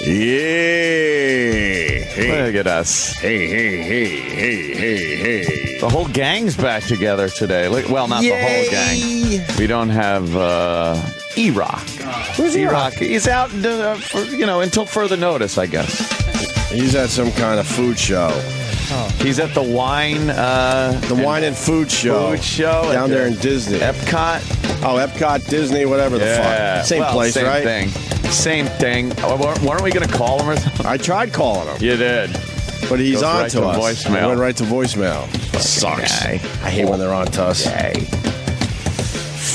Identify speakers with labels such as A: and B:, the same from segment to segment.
A: Yeah. Hey.
B: Look at us.
A: Hey.
B: The whole gang's back together today. Well, not the whole gang. We don't have E-Rock.
C: Who's E-Rock?
B: He's out until further notice, I guess.
A: He's at some kind of food show.
B: He's at the wine
A: Wine and food show. Down there in Disney.
B: Epcot.
A: Oh, Epcot, Disney, whatever the fuck. Same place,
B: same
A: right?
B: Same thing. Weren't we going to call him or something?
A: I tried calling him.
B: You did.
A: But he's
B: Goes
A: on
B: right
A: to
B: to
A: us.
B: voicemail.
A: He went right to voicemail. Sucks.
B: Guy.
A: I hate when they're on to us.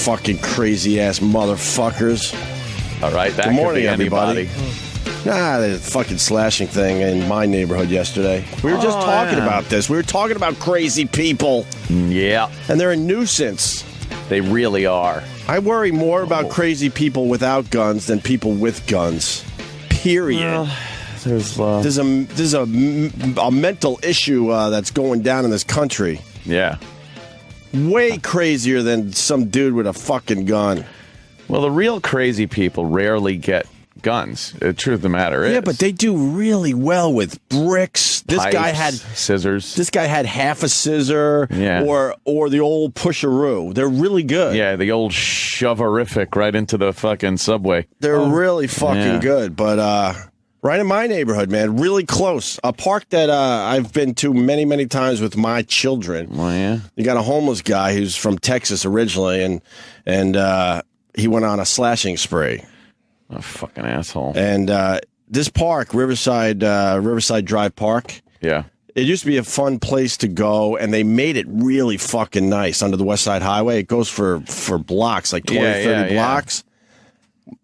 A: Fucking crazy-ass motherfuckers.
B: All right, that
A: Good morning,
B: could be
A: everybody.
B: anybody.
A: The fucking slashing thing in my neighborhood yesterday. We were just talking about this. We were talking about crazy people.
B: Yeah.
A: And they're a nuisance.
B: They really are.
A: I worry more about crazy people without guns than people with guns. Period.
B: There's
A: a mental issue that's going down in this country.
B: Yeah.
A: Way crazier than some dude with a fucking gun.
B: Well, the real crazy people rarely get guns. The truth of the matter is.
A: Yeah, but they do really well with bricks. This
B: Pipes,
A: guy had
B: scissors.
A: This guy had half a scissor, or the old pusheroo. They're really good.
B: Yeah, the old shoverific right into the fucking subway.
A: They're really fucking good. But right in my neighborhood, man, really close. A park that I've been to many, many times with my children.
B: Oh yeah.
A: You got a homeless guy who's from Texas originally, and he went on a slashing spree.
B: A fucking asshole.
A: And this park, Riverside Drive Park.
B: Yeah.
A: It used to be a fun place to go, and they made it really fucking nice under the West Side Highway. It goes for blocks, like 20, 30 blocks.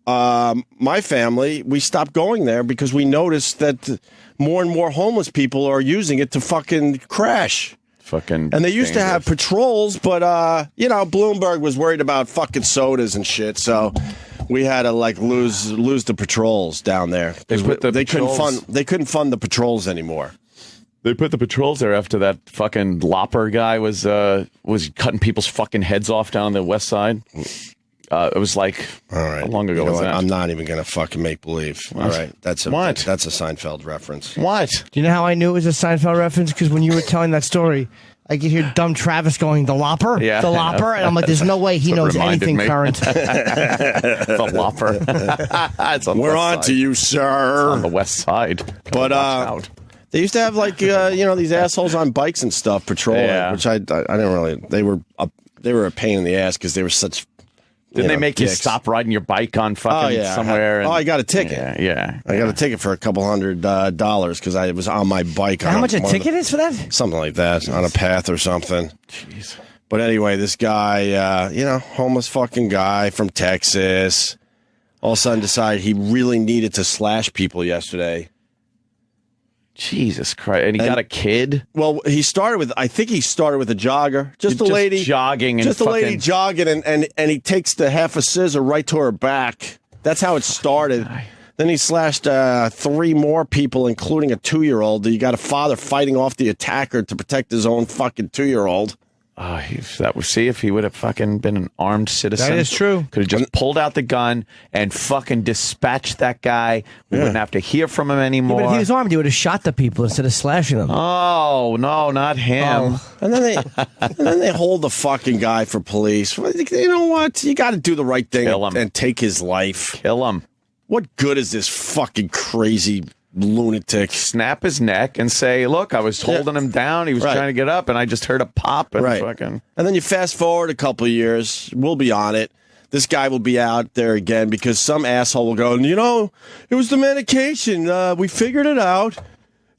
A: My family, we stopped going there because we noticed that more and more homeless people are using it to fucking crash.
B: Fucking
A: and they used to have patrols, but Bloomberg was worried about fucking sodas and shit, so we had to lose the patrols down there. They couldn't fund the patrols anymore.
B: They put the patrols there after that fucking Lopper guy was cutting people's fucking heads off down the west side. It was like,
A: all right,
B: how long ago was that?
A: I'm not even gonna fucking make believe. All right, that's a Seinfeld reference.
B: What?
C: Do you know how I knew it was a Seinfeld reference? Because when you were telling that story, I could heur dumb Travis going, "The Lopper,
B: yeah,
C: the Lopper," and I'm like, "There's no way he knows anything current."
B: The Lopper.
A: We're on to you, sir.
B: It's on the west side.
A: But they used to have these assholes on bikes and stuff patrolling, which I didn't really. They were a pain in the ass because they were such.
B: Didn't they make
A: dicks.
B: you stop riding your bike on fucking somewhere?
A: I got a ticket.
B: Yeah.
A: I got a ticket for $200 because I was on my bike.
C: How much a ticket is for that?
A: Something like that, on a path or something.
B: Jeez.
A: But anyway, this guy, homeless fucking guy from Texas, all of a sudden decided he really needed to slash people yesterday.
B: Jesus Christ! And he got a kid.
A: Well, I think he started with a jogger, just a lady
B: jogging, and
A: lady jogging, and he takes the half a scissor right to her back. That's how it started. Then he slashed 3 more people, including a 2-year-old. You got a father fighting off the attacker to protect his own fucking 2-year-old.
B: See if he would have fucking been an armed citizen.
C: That is true.
B: Could have just pulled out the gun and fucking dispatched that guy. We wouldn't have to hear from him anymore.
C: Yeah, but if he was armed, he would have shot the people instead of slashing them.
B: Oh no, not him!
A: And then they hold the fucking guy for police. You know what? You got to do the right thing and take his life.
B: Kill him.
A: What good is this fucking crazy lunatic?
B: Snap his neck and say, "Look, I was holding him down. He was trying to get up, and I just heard a pop." And fucking. And
A: then you fast forward a couple of years. We'll be on it. This guy will be out there again because some asshole will go, it was the medication. We figured it out,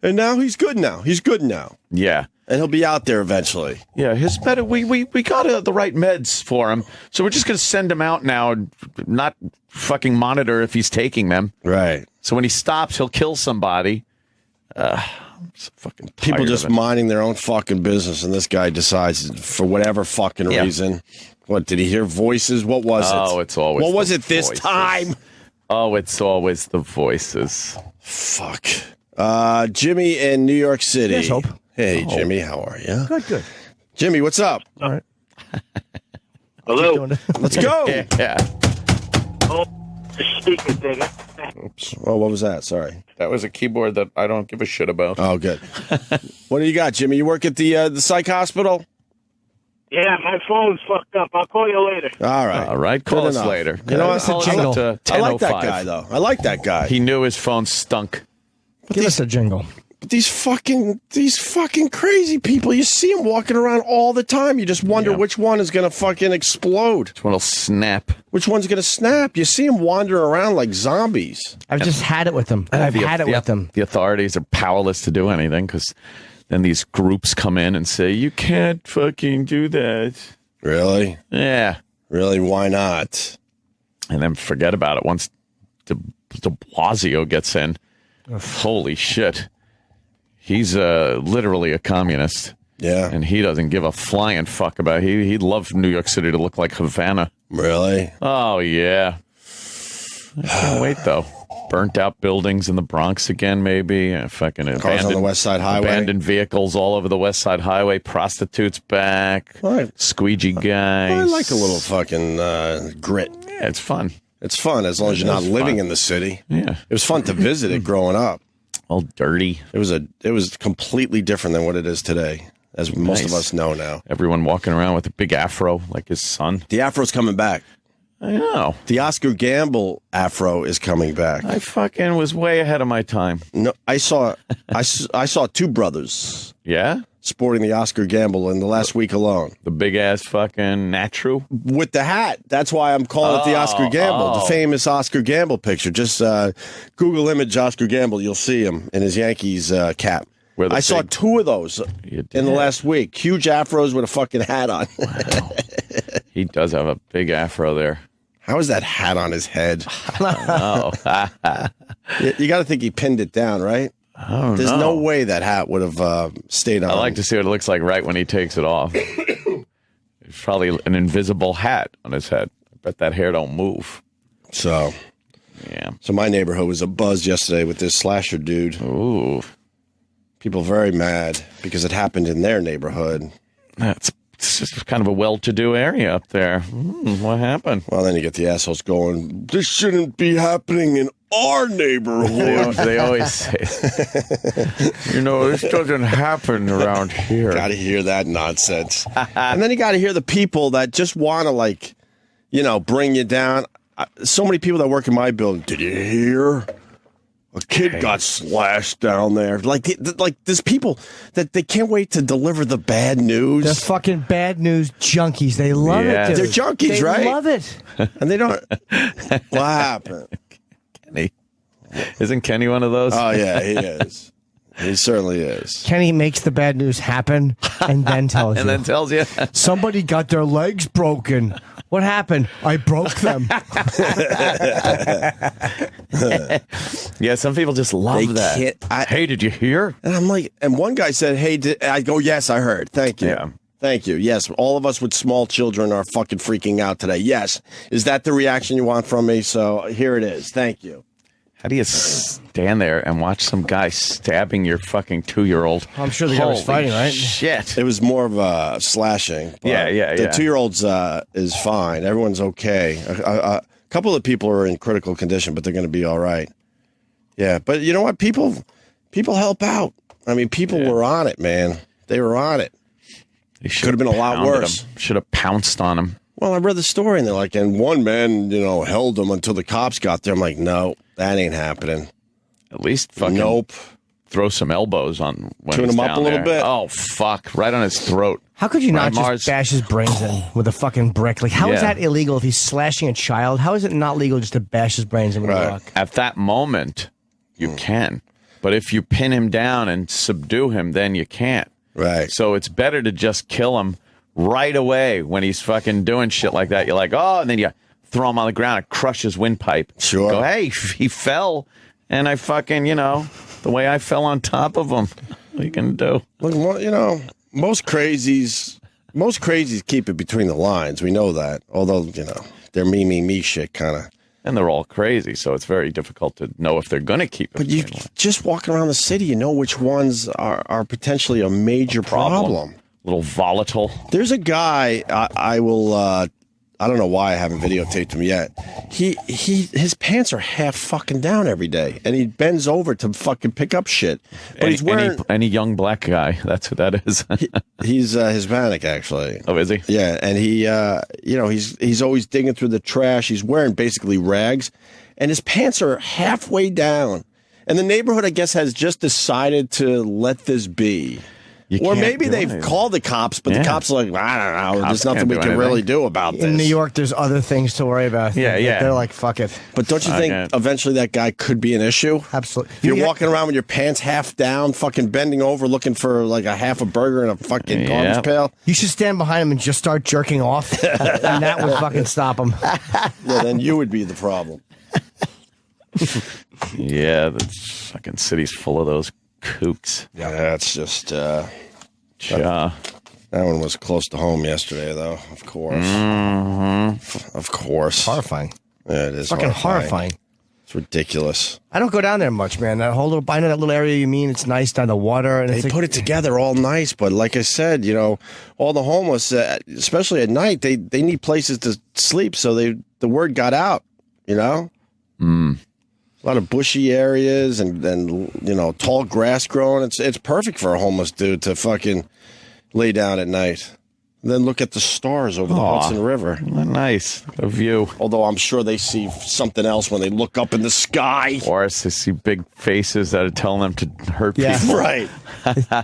A: and now he's good now. He's good now.
B: Yeah.
A: And he'll be out there eventually.
B: Yeah, his we got the right meds for him, so we're just going to send him out now and not fucking monitor if he's taking them.
A: Right.
B: So when he stops, he'll kill somebody. I'm so fucking tired
A: People just
B: of it.
A: minding their own fucking business, and this guy decides for whatever fucking reason. What, did he hear voices? What was it?
B: Oh, it's always
A: What was it
B: voices.
A: this time?
B: Oh, it's always the voices.
A: Fuck. Jimmy in New York City.
C: Yes, Hope.
A: Hey, Jimmy, how are you?
C: Good.
A: Jimmy, what's up?
C: All right.
D: Hello.
A: Let's go.
B: Yeah.
D: The speaker thing.
A: Oops. Oh, what was that? Sorry.
B: That was a keyboard that I don't give a shit about.
A: Oh, good. What do you got, Jimmy? You work at the psych hospital?
D: Yeah, my phone's fucked up. I'll call you later.
A: All right.
B: All right, call us later.
A: You know what?
C: Give us a jingle.
A: I like that guy, though. I like that guy.
B: He knew his phone stunk.
C: Give us a jingle.
A: But these fucking crazy people, you see them walking around all the time. You just wonder which one is going to fucking explode.
B: Which one will snap?
A: Which one's going to snap? You see them wandering around like zombies.
C: I've just had it with them. I've had it with them.
B: The authorities are powerless to do anything because then these groups come in and say, you can't fucking do that.
A: Really?
B: Yeah.
A: Really? Why not?
B: And then forget about it once de Blasio gets in. Holy shit. He's literally a communist.
A: Yeah.
B: And he doesn't give a flying fuck about it. He'd love New York City to look like Havana.
A: Really?
B: Oh, yeah. I can't wait, though. Burnt out buildings in the Bronx again, maybe. Fucking
A: Cars on the West Side Highway.
B: Abandoned vehicles all over the West Side Highway. Prostitutes back.
A: Right.
B: Squeegee guys.
A: I like a little fucking grit.
B: Yeah, it's fun.
A: It's fun as long as you're not living in the city.
B: Yeah.
A: It was fun to visit it growing up.
B: All dirty.
A: It was completely different than what it is today, as most of us know now.
B: Everyone walking around with a big afro like his son.
A: The afro's coming back.
B: I know.
A: The Oscar Gamble afro is coming back.
B: I fucking was way ahead of my time.
A: No, I saw two brothers.
B: Yeah?
A: Sporting the Oscar Gamble in the last week alone.
B: The big ass fucking natural?
A: With the hat. That's why I'm calling it the Oscar Gamble, the famous Oscar Gamble picture. Just Google image Oscar Gamble. You'll see him in his Yankees cap. I saw two of those in the last week. Huge afros with a fucking hat on.
B: Wow. He does have a big afro there.
A: How is that hat on his head?
B: I don't know.
A: You got to think he pinned it down, right? There's no way that hat would have stayed on.
B: I like to see what it looks like right when he takes it off. It's probably an invisible hat on his head. I bet that hair don't move.
A: So,
B: yeah.
A: So my neighborhood was abuzz yesterday with this slasher dude.
B: Ooh.
A: People very mad because it happened in their neighborhood.
B: It's just kind of a well-to-do area up there. What happened?
A: Well, then you get the assholes going, this shouldn't be happening in our neighborhood.
B: They always say, this doesn't happen around here.
A: Got to hear that nonsense. And then you got to hear the people that just want to, bring you down. So many people that work in my building. Did you hear? A kid got slashed down there. Like there's people that they can't wait to deliver the bad news.
C: They're fucking bad news junkies. They love it, dude.
A: They're junkies, right?
C: They love it.
A: And they don't. What happened?
B: Kenny. Isn't Kenny one of those?
A: Oh, yeah, he is. He certainly is.
C: Kenny makes the bad news happen and then tells you.
B: And then tells you.
C: Somebody got their legs broken. What happened? I broke them.
B: Yeah, some people just love that. Hey, did you hear?
A: And I'm like, and one guy said, hey, I go, yes, I heard. Thank you.
B: Yeah.
A: Thank you. Yes, all of us with small children are fucking freaking out today. Yes. Is that the reaction you want from me? So here it is. Thank you.
B: How do you stand there and watch some guy stabbing your fucking 2-year-old?
C: I'm sure the guy was fighting, right?
B: Shit.
A: It was more of a slashing.
B: Yeah.
A: The 2-year-old's is fine. Everyone's okay. A couple of people are in critical condition, but they're going to be all right. Yeah, but you know what? People help out. I mean, people were on it, man. They were on it. Could have been a lot worse.
B: Should have pounced on him.
A: Well, I read the story, and they're like, and one man, held him until the cops got there. I'm like, no, that ain't happening.
B: At least fucking throw some elbows on when
A: Tune
B: he's
A: him up
B: down
A: a little
B: there.
A: bit.
B: Oh, fuck. Right on his throat.
C: How could you not
B: Mars.
C: just bash his brains in with a fucking brick? Like, how is that illegal if he's slashing a child? How is it not legal just to bash his brains in with a rock?
B: At that moment, you can. But if you pin him down and subdue him, then you can't.
A: Right.
B: So it's better to just kill him right away when he's fucking doing shit like that. You're like, oh, and then you throw him on the ground and crush his windpipe.
A: Sure.
B: Go, hey, he fell, and I fucking, the way I fell on top of him. What are you going to do?
A: Look, most crazies keep it between the lines. We know that. Although, they're me shit kind of.
B: And they're all crazy, so it's very difficult to know if they're going to keep it.
A: But you just walking around the city, you know which ones are potentially a major problem.
B: A little volatile.
A: There's a guy, I'll I don't know why I haven't videotaped him yet. His pants are half fucking down every day, and he bends over to fucking pick up shit. But he's wearing
B: any young black guy. That's who that is.
A: He's Hispanic, actually.
B: Oh, is he?
A: Yeah, and he, he's always digging through the trash. He's wearing basically rags, and his pants are halfway down. And the neighborhood, I guess, has just decided to let this be. Or maybe they've called the cops, but the cops are like, I don't know, there's nothing we can really do about this.
C: In New York, there's other things to worry about.
B: Yeah.
C: They're like, fuck it.
A: But don't you think eventually that guy could be an issue?
C: Absolutely.
A: If you're walking around with your pants half down, fucking bending over, looking for like a half a burger and a fucking garbage pail.
C: You should stand behind him and just start jerking off, and that would fucking stop him.
A: Yeah, then you would be the problem.
B: Yeah, the fucking city's full of those kooks.
A: Yeah, that's just...
B: Yeah.
A: That one was close to home yesterday, though, of course.
B: Mm-hmm.
A: Of course.
C: Horrifying.
A: Yeah, it is
C: fucking horrifying.
A: It's ridiculous.
C: I don't go down there much, man. That whole little, I know that little area you mean. It's nice down the water. And
A: they put it together all nice, but like I said, all the homeless, especially at night, they need places to sleep, so the word got out, A lot of bushy areas and tall grass growing. It's perfect for a homeless dude to fucking lay down at night. And then look at the stars over the Hudson River.
B: Nice. A view.
A: Although I'm sure they see something else when they look up in the sky.
B: Or they see big faces that are telling them to hurt people.
A: Right.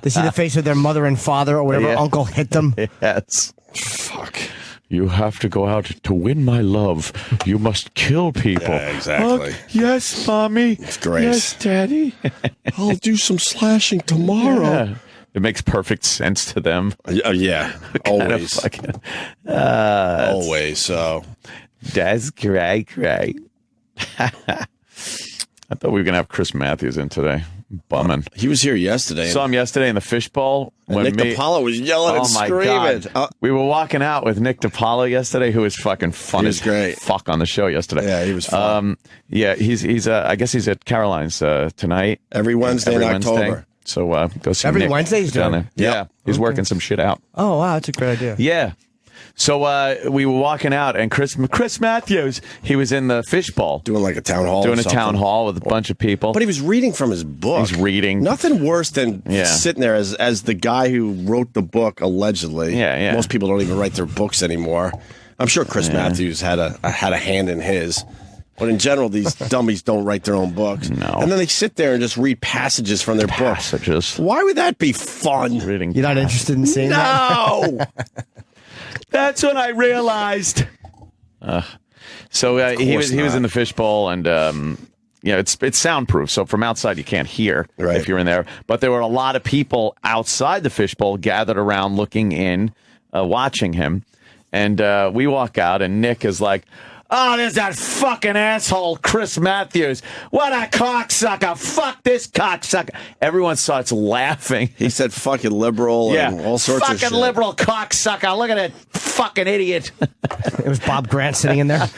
C: They see the face of their mother and father or whatever uncle hit them.
B: Yes.
A: Fuck.
B: You have to go out to win my love. You must kill people.
A: Yeah, exactly.
B: Yes, Mommy.
A: It's great.
B: Yes, Daddy.
A: I'll do some slashing tomorrow.
B: Yeah. It makes perfect sense to them.
A: Yeah, always. Always so.
B: That's great. I thought we were going to have Chris Matthews in today. Bumming.
A: He was here yesterday.
B: Saw him yesterday in the fishbowl.
A: When Nick DiPaolo was yelling and screaming.
B: We were walking out with Nick DiPaolo yesterday, who was fucking fun as
A: great.
B: Fuck on the show yesterday.
A: Yeah, he was fun.
B: He's I guess he's at Caroline's tonight.
A: Every Wednesday in October.
B: So go see
C: Every
B: Nick
C: Wednesday he's
B: down
C: doing
B: there. Yeah, he's working some shit out.
C: Oh, wow, that's a great idea.
B: Yeah. So we were walking out, and Chris Matthews, he was in the fishbowl.
A: Doing like a town hall.
B: Doing a town hall with a bunch of people.
A: But he was reading from his book.
B: He's reading.
A: Nothing worse than sitting there as the guy who wrote the book, allegedly.
B: Yeah.
A: Most people don't even write their books anymore. I'm sure Chris Matthews had a hand in his. But in general, these dummies don't write their own books.
B: No.
A: And then they sit there and just read passages from their books. Why would that be fun?
B: Reading.
C: You're not interested in seeing that?
A: No!
B: That's when I realized. So he was in the fishbowl, and it's soundproof. So from outside you can't hear if you're in there. But there were a lot of people outside the fishbowl gathered around, looking in, watching him. And we walk out, and Nick is like, "Oh, there's that fucking asshole, Chris Matthews. What a cocksucker. Fuck this cocksucker." Everyone starts laughing.
A: He said fucking liberal and all sorts of shit.
B: Fucking liberal cocksucker. Look at that fucking idiot.
C: It was Bob Grant sitting in there.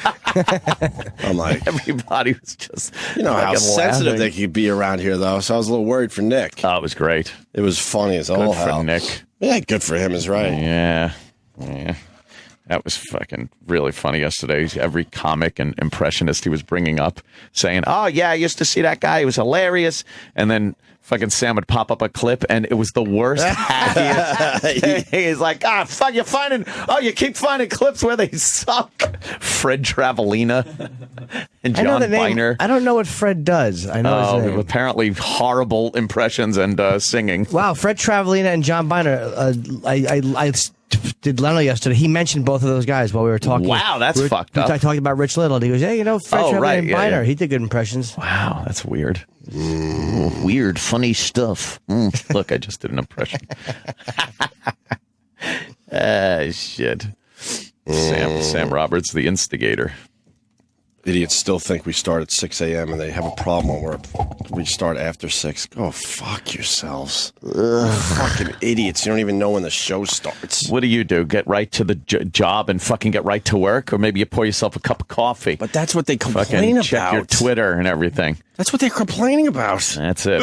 A: I'm like,
B: everybody was just
A: how sensitive they could be around here, though. So I was a little worried for Nick.
B: Oh, it was great.
A: It was funny as all hell.
B: Good for Nick.
A: Yeah, good for him is right.
B: Yeah. That was fucking really funny yesterday. Every comic and impressionist he was bringing up saying, "Oh, yeah, I used to see that guy. He was hilarious." And then fucking Sam would pop up a clip, and it was the worst, happiest. He's like, fuck, you keep finding clips where they suck. Fred Travelina and John Biner.
C: I don't know what Fred does. I know his name.
B: Apparently horrible impressions and singing.
C: Wow, Fred Travelina and John Biner. I did Leno yesterday. He mentioned both of those guys while we were talking.
B: Wow, that's fucked up.
C: I talked about Rich Little. And he goes, "Hey, Fred Travelina and Biner. Yeah. He did good impressions."
B: Wow, that's weird. Weird, funny stuff. Look, I just did an impression. Shit. Sam Roberts, the instigator.
A: Idiots still think we start at 6 a.m. and they have a problem when we start after 6. Go fuck yourselves. Fucking idiots. You don't even know when the show starts.
B: What do? Get right to the job and fucking get right to work? Or maybe you pour yourself a cup of coffee.
A: But that's what they complain
B: fucking
A: about.
B: Check your Twitter and everything.
A: That's what they're complaining about.
B: That's it.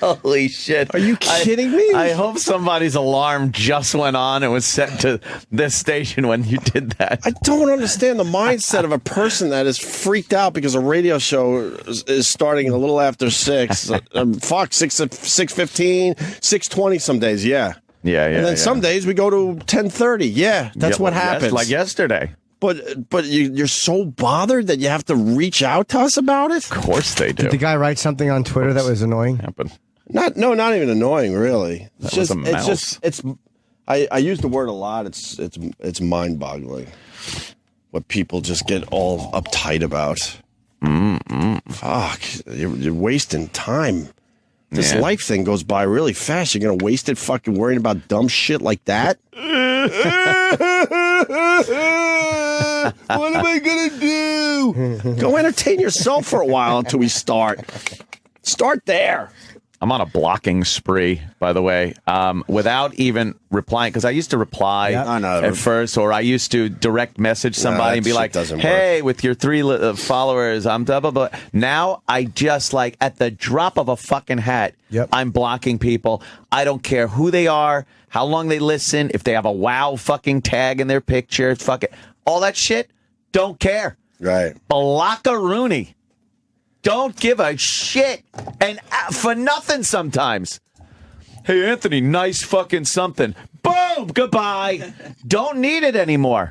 B: Holy shit.
A: Are you kidding me?
B: I hope somebody's alarm just went on and was set to this station when you did that.
A: I don't understand the mindset of a person that is freaked out because a radio show is starting a little after 6. Fuck, 6:15, 6:20 some days, yeah.
B: Yeah.
A: And then some days we go to 10:30. Yeah, that's what happens.
B: Like yesterday.
A: But you're so bothered that you have to reach out to us about it?
B: Of course they do.
C: Did the guy write something on Twitter that was annoying?
B: Happened.
A: Not even annoying, really.
B: That was a mouse.
A: I use the word a lot. It's mind-boggling what people just get all uptight about. Fuck, you're wasting time. This life thing goes by really fast. You're gonna waste it fucking worrying about dumb shit like that. What am I gonna do? Go entertain yourself for a while until we start. Start there.
B: I'm on a blocking spree, by the way, without even replying, because I used to reply at first, or I used to direct message somebody and be like, hey, with your 3 followers, I'm blah, blah, blah. Now I just, like, at the drop of a fucking hat, I'm blocking people. I don't care who they are, how long they listen, if they have a wow fucking tag in their picture, fuck it. All that shit, don't care.
A: Right.
B: Block-a-rooney. Don't give a shit, and for nothing sometimes. Hey, Anthony, nice fucking something. Boom, goodbye. Don't need it anymore.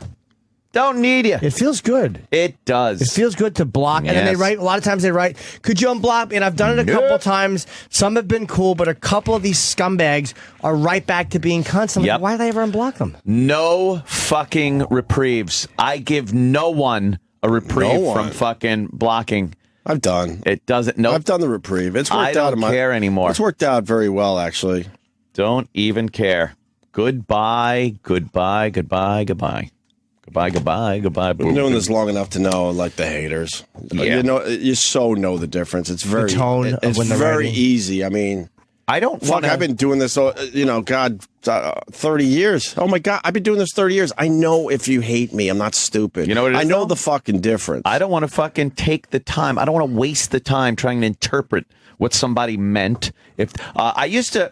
B: Don't need you.
C: It feels good.
B: It does.
C: It feels good to block. And then they write, a lot of times they write, could you unblock me? And I've done it a couple times. Some have been cool, but a couple of these scumbags are right back to being cunts. Like, why did I ever unblock them?
B: No fucking reprieves. I give no one a reprieve from fucking blocking.
A: I've done.
B: It doesn't. No,
A: I've done the reprieve. It's worked out.
B: I don't care anymore.
A: It's worked out very well, actually.
B: Don't even care. Goodbye. Goodbye. Goodbye. Goodbye. Goodbye. Goodbye. Goodbye.
A: I've been doing this long enough to know, like, the haters.
B: Yeah.
A: You know, you so know the difference. It's very
C: the tone.
A: It's
C: of when
A: very
C: writing.
A: easy. I mean,
B: I don't.
A: Fuck, I've been doing this. 30 years. Oh my God, I've been doing this 30 years. I know if you hate me, I'm not stupid.
B: You know what it is,
A: I know
B: though?
A: the fucking difference.
B: I don't want to fucking take the time. I don't want to waste the time trying to interpret what somebody meant. If I used to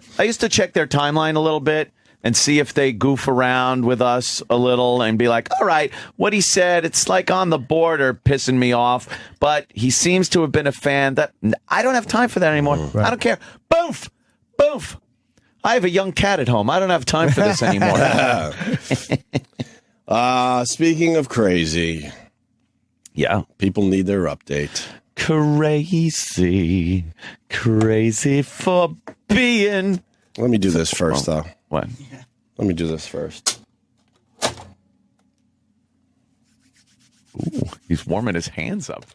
B: check their timeline a little bit and see if they goof around with us a little and be like, all right, what he said, it's like on the border pissing me off, but he seems to have been a fan. That I don't have time for that anymore. Right. I don't care. Boof, boof. I have a young cat at home. I don't have time for this anymore.
A: Speaking of crazy, people need their update.
B: Crazy for being.
A: Let me do this first, though.
B: What?
A: Let me do this first.
B: Ooh, he's warming his hands up.